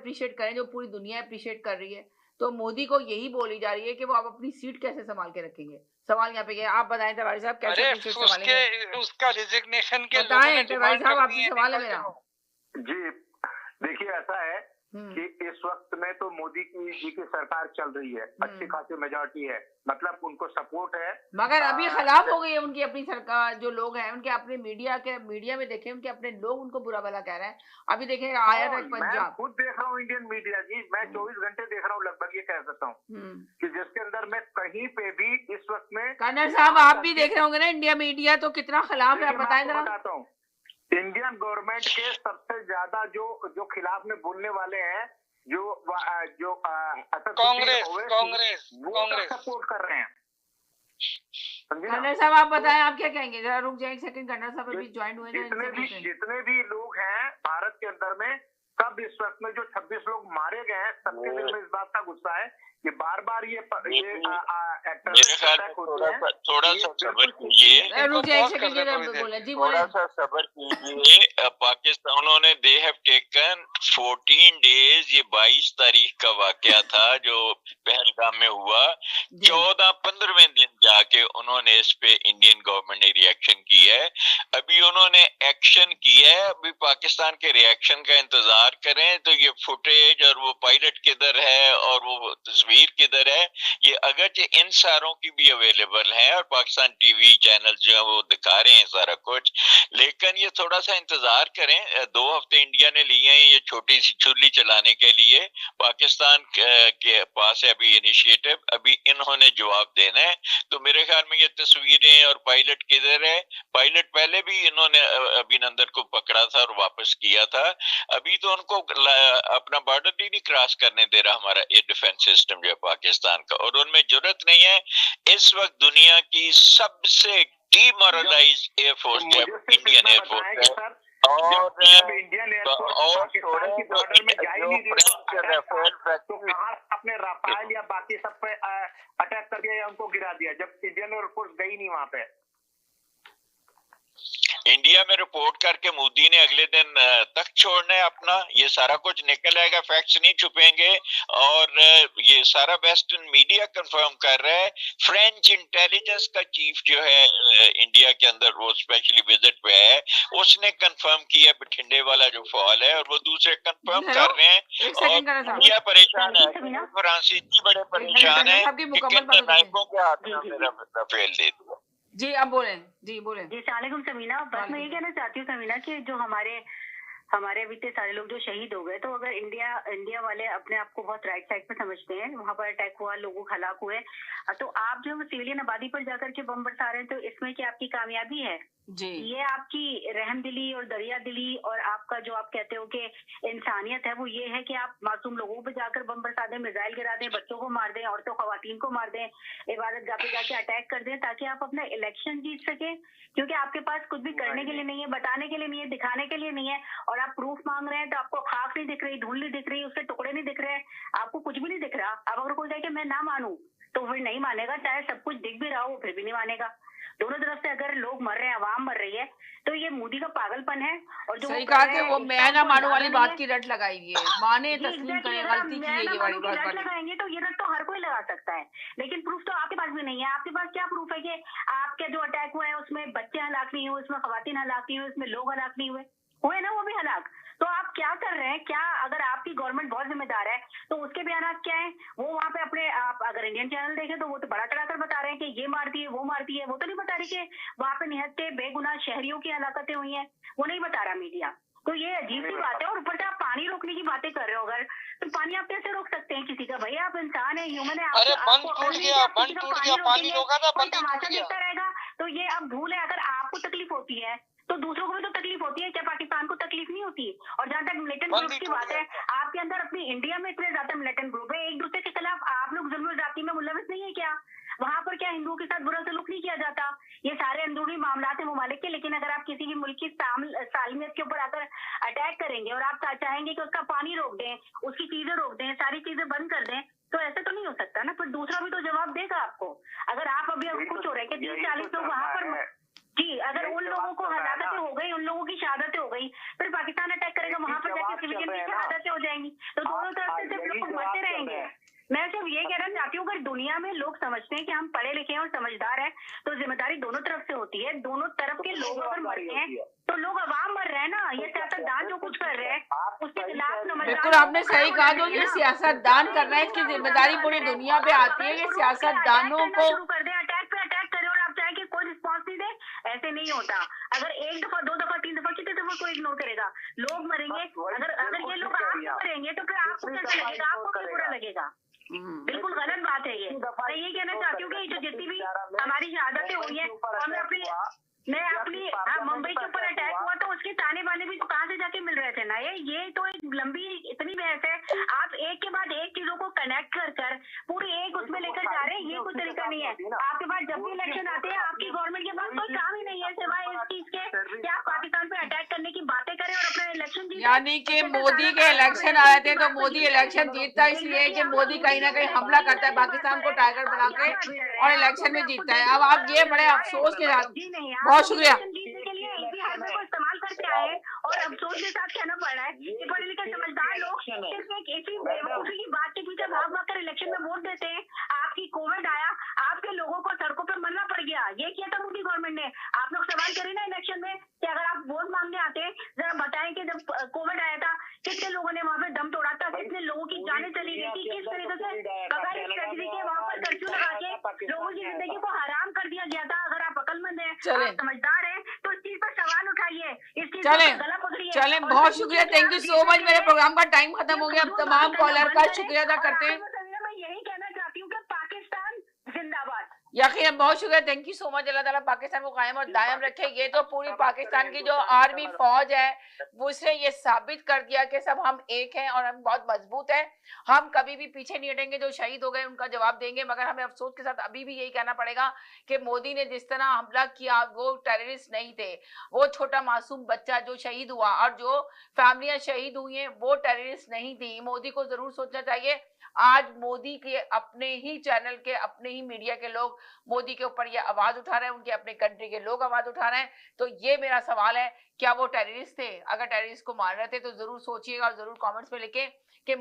Appreciate करें जो पूरी दुनिया अप्रिशिएट कर रही है। तो मोदी को यही बोली जा रही है कि वो आप अपनी सीट कैसे संभाल के रखेंगे। सवाल यहाँ पे ये आप बताएं तिवारी साहब कैसे अरे अपनी सीट संभालेंगे? उसका रिजिग्नेशन के लोगों बताएं ने तिवारी डिमांड साहब, कर दी आपसे है, सवाल है निकल मेरा। जाओ। जी देखिए, ऐसा है कि इस वक्त में तो मोदी जी की सरकार चल रही है, अच्छी खासी मेजॉरिटी है, मतलब उनको सपोर्ट है। मगर अभी खिलाफ हो गई है उनकी अपनी सरकार, जो लोग हैं उनके अपने मीडिया में देखें, उनके अपने लोग उनको बुरा भला कह रहे हैं। अभी देखें आया था मैं पंजाब, खुद देख रहा हूँ इंडियन मीडिया जी, मैं 24 घंटे देख रहा हूँ लगभग, ये कह सकता हूँ कि जिसके अंदर में कहीं पे भी इस वक्त में। कर्नल साहब आप भी देख रहे होंगे ना इंडिया मीडिया, तो कितना खिलाफ है आप बताएं जरा। बताता हूँ, इंडियन गवर्नमेंट के सबसे ज्यादा जो खिलाफ में बोलने वाले हैं, जो कांग्रेस सपोर्ट कर रहे हैं। कर्नल साहब आप बताएं, आप क्या कहेंगे? जरा रुक जाए एक सेकंड, कर्नल साहब अभी ज्वाइन हुए। जितने भी लोग हैं भारत के अंदर में, सब इस वक्त में जो 26 लोग मारे गए हैं, सबके दिल में इस बात का गुस्सा है कि बार बार ये थोड़ा सा सब्र कीजिए, थोड़ा सा सब्र कीजिए। पाकिस्तान उन्होंने दे हैव टेकन 14 डेज, ये 22 तारीख का वाकया था जो पहलगाम में हुआ। 14-15वें दिन जाके उन्होंने इस पे इंडियन गवर्नमेंट ने रिएक्शन किया है। अभी उन्होंने एक्शन किया है, अभी पाकिस्तान के रिएक्शन का इंतजार करें। तो ये फुटेज और वो पायलट किधर है और वो तस्वीर किधर है, ये अगरचे इन सारों की भी अवेलेबल है और पाकिस्तान टीवी चैनल जो है वो दिखा रहे हैं सारा कुछ, लेकिन ये थोड़ा सा इंतजार करें। 2 हफ्ते इंडिया ने लिए हैं ये छोटी सी चुल्ली चलाने के लिए। पाकिस्तान के पास है अभी इनिशिएटिव, अभी इन्होंने जवाब देना है। तो मेरे ख्याल में ये तस्वीरें और पायलट किधर है, पायलट पहले भी इन्होंने अभिनंदन को पकड़ा था और वापस किया था। अभी तो उनको अपना बॉर्डर भी नहीं क्रॉस करने दे रहा हमारा ये डिफेंस सिस्टम जो है पाकिस्तान का, और उनमें जरूरत नहीं है। इस वक्त दुनिया की सबसे डीमोरलाइज एयरफोर्स इंडियन एयरफोर्स है, और इंडियन एयरफोर्स पाकिस्तान की बॉर्डर में जा ही नहीं रही, तो कहाँ अपने राफेल या बाकी सब पे अटैक कर दिया या उनको गिरा दिया, जब इंडियन एयरफोर्स गई नहीं वहां पे। इंडिया में रिपोर्ट करके मोदी ने अगले दिन तख्त छोड़ना है अपना, ये सारा कुछ निकल आएगा, फैक्ट्स नहीं छुपेंगे। और ये सारा वेस्टर्न मीडिया कंफर्म कर रहा है। फ्रेंच इंटेलिजेंस का चीफ जो है इंडिया के अंदर, वो स्पेशली विजिट पे है, उसने कंफर्म किया बठिंडे वाला जो फॉल है, और वो दूसरे कंफर्म कर रहे हैं। और इंडिया परेशान है, फ्रांसीसी बड़े परेशान है कि किन नायकों के हाथ में हमने राफेल दे दिया। जी अब बोलें, जी बोलें। जी सलामुअलैकुम समीना, बस मैं ये कहना चाहती हूँ समीना कि जो हमारे अभी इतने सारे लोग जो शहीद हो गए, तो अगर इंडिया वाले अपने आप को बहुत राइट साइड पे समझते हैं, वहां पर अटैक हुआ, लोगों हलाक हुए, तो आप जो सिविलियन आबादी पर जाकर के बम बरसा रहे हैं, तो इसमें क्या आपकी कामयाबी है? जी ये आपकी रहमदिली और दरिया दिली और आपका जो आप कहते हो कि इंसानियत है, वो ये है कि आप मासूम लोगों पे जाकर बम बरसा दें, मिसाइल गिरा दें, बच्चों को मार दें, औरतों खवातीन को मार दें, इबादत गाह पे जाके अटैक कर दें ताकि आप अपना इलेक्शन जीत सके, क्योंकि आपके पास कुछ भी करने के लिए नहीं है, बताने के लिए नहीं है, दिखाने के लिए नहीं है, और आप प्रूफ मांग रहे हैं। तो आपको खाक नहीं दिख रही, धूल नहीं दिख रही, उसके टुकड़े नहीं दिख रहे, आपको कुछ भी नहीं दिख रहा। अब अगर कोई कहे कि मैं ना मानूं, तो फिर नहीं मानेगा, चाहे सब कुछ दिख भी रहा हो फिर भी नहीं मानेगा। दोनों तरफ से अगर लोग मर रहे हैं, आवाम मर रही है, तो ये मोदी का पागलपन है। और जो सही कहा कि वो मैं ना मानू वाली बात की रट लगाई हुई है, माने तस्लीम करें गलती की है ये वाली बात लगाएंगे, तो ये रट तो हर कोई लगा सकता है, लेकिन प्रूफ तो आपके पास भी नहीं है। आपके पास क्या प्रूफ है कि आपके जो अटैक हुआ है उसमें बच्चे हलाक नहीं हुए, उसमें खवातीन हलाक नहीं हुए, उसमें लोग हलाक नहीं हुए ना, वो भी हलाक। तो आप क्या कर रहे हैं? क्या अगर आपकी गवर्नमेंट बहुत जिम्मेदार है तो उसके बयान क्या है? वो वहाँ पे अपने, आप अगर इंडियन चैनल देखें तो वो तो बड़ा चढ़ाकर बता रहे हैं कि ये मारती है, वो मारती है, वो तो नहीं बता रही कि वहाँ पे निहत्ते बेगुनाह शहरियों की हलाकतें हुई हैं, वो नहीं बता रहा मीडिया। तो ये अजीब सी बात है। और ऊपर से आप पानी रोकने की बातें कर रहे हो, अगर तो पानी आप कैसे रोक सकते हैं किसी का? भैया आप इंसान है, ह्यूमन है। अरे बंद टूट गया, पानी रोका था, बंद तमाशा देखता रहेगा, तो ये अब भूल है। अगर आपको तकलीफ होती है तो दूसरों को भी तो तकलीफ होती है, क्या पाकिस्तान को तकलीफ नहीं होती? और जहाँ तक मिलिटेंट ग्रुप की बात है, आपके अंदर अपनी इंडिया में इतने ज्यादा मिलिटेंट ग्रुप है, एक दूसरे के खिलाफ आप लोग जुल्म जाति में मुलविस नहीं है क्या? वहां पर क्या हिंदुओं के साथ बुरा सलूक नहीं किया जाता? ये सारे अंदरूनी मामला है ममालिक के, लेकिन अगर आप किसी भी मुल्क की सालमियत के ऊपर आकर अटैक करेंगे और आप चाहेंगे कि उसका पानी रोक दें, उसकी चीजें रोक दें, सारी चीजें बंद कर दें, तो ऐसे तो नहीं हो सकता ना। फिर दूसरा भी तो जवाब देगा आपको। अगर आप अभी कुछ हो रहे हैं कि 30-40 लोग वहां पर जी, अगर उन लोगों को हलाकतें हो गई, उन लोगों की शहादतें हो गई, फिर पाकिस्तान अटैक करेगा, वहां पर जाके सिविलियन की शहादतें हो जाएंगी, तो दोनों तरफ से सिर्फ लोग मरते रहेंगे। मैं सिर्फ ये कहना चाहती हूँ, अगर दुनिया में लोग समझते हैं कि हम पढ़े लिखे हैं और समझदार हैं, तो जिम्मेदारी दोनों तरफ से होती है। दोनों तरफ के लोग अगर मरते हैं तो लोग अवाम मर रहे हैं ना, ये सियासतदान जो कुछ कर रहे हैं उसके खिलाफ समझदार बिल्कुल आपने सही कहा। तो ये सियासतदान कर रहे हैं, इसकी जिम्मेदारी पूरी दुनिया पे आती है कि सियासतदानों को शुरू कर दे, अटैक पे अटैक करे और आप चाहे कि कोई रिस्पॉन्स नहीं दे, ऐसे नहीं होता। अगर एक दफा, दो दफा, तीन दफा, कितने दफा कोई इग्नोर करेगा? लोग मरेंगे। अगर ये लोग आप मरेंगे तो फिर आपको कैसा लगेगा? आपको क्यों बुरा लगेगा? बिल्कुल गलत बात है ये। मैं ये कहना चाहती हूँ कि जो जितनी भी हमारी शहादतें हुई है, और मैं अपनी मुंबई के ऊपर अटैक हुआ तो उसके ताने बाने भी तो कहाँ से जाके मिल रहे थे ना। ये तो एक लंबी इतनी बहस है। आप एक के बाद एक चीजों को कनेक्ट कर कर पूरी एक उसमें लेकर जा रहे हैं, ये कोई तरीका नहीं है। आपके पास जब भी इलेक्शन आते हैं, आपकी गवर्नमेंट के पास कोई काम ही नहीं है सिवाय इस चीज के कि आप पाकिस्तान पे अटैक करने की बातें करें और अपना इलेक्शन जीतें। यानी कि मोदी के इलेक्शन आ रहे थे तो मोदी इलेक्शन जीतता है, इसलिए कि मोदी कहीं ना कहीं हमला करता है पाकिस्तान को टारगेट बना के और इलेक्शन में जीतता है। अब आप ये बड़े अफसोस के साथ, बहुत शुक्रिया। के लिए एलपी हाईवे को इस्तेमाल करके आए और अफसोस के साथ कहना पड़ रहा है कि पढ़े लिखे समझदार लोग सिर्फ एक ऐसी बेवकूफी की बात के पीछे भाग भाग कर इलेक्शन में वोट देते हैं। आपकी कोविड आया, आपके लोगों को सड़कों पे मरना पड़ गया, ये किया था मोदी गवर्नमेंट ने। आप लोग सवाल करें ना इलेक्शन में कि अगर आप वोट मांगने आते, जरा बताएं कि जब कोविड आया था कितने लोगों ने वहाँ पे दम तोड़ा था, कितने लोगों की जानें चली गई थी, किस तरीके से बगैर स्ट्रेटजी के वहाँ पर कर्फ्यू लगा के लोगों की जिंदगी को हराम कर दिया गया था। अगर आप अकलमंद हैं, आप समझदार हैं, तो इस चीज पर सवाल उठाइए, इस चीज पर गला पकड़िए। चलें, बहुत शुक्रिया, थैंक यू सो मच। मेरे प्रोग्राम का टाइम खत्म हो गया। अब तमाम कॉलर का शुक्रिया अदा करते हैं। मैं यही कहना चाहती हूँ कि पाकिस्तान जिंदाबाद। यकीनन बहुत शुक्रिया, थैंक यू सो मच। अल्लाह ताला पाकिस्तान को कायम और दायम रखे। ये तो पूरी पाकिस्तान की जो आर्मी फौज है वो उसने ये साबित कर दिया कि सब हम एक हैं और हम बहुत मजबूत हैं। हम कभी भी पीछे नहीं हटेंगे। जो शहीद हो गए उनका जवाब देंगे, मगर हमें अफसोस के साथ अभी भी यही कहना पड़ेगा कि मोदी ने जिस तरह हमला किया वो टेररिस्ट नहीं थे। वो छोटा मासूम बच्चा जो शहीद हुआ और जो फैमिलियां शहीद हुई हैं वो टेररिस्ट नहीं थी। मोदी को जरूर सोचना चाहिए। आज मोदी के अपने ही चैनल के, अपने ही मीडिया के लोग मोदी के ऊपर ये आवाज उठा रहे हैं, उनके अपने कंट्री के लोग आवाज उठा रहे हैं। तो ये मेरा सवाल है, क्या वो टेररिस्ट थे? अगर टेररिस्ट को मार रहे थे तो जरूर सोचिएगा और जरूर कमेंट्स में लिखें कि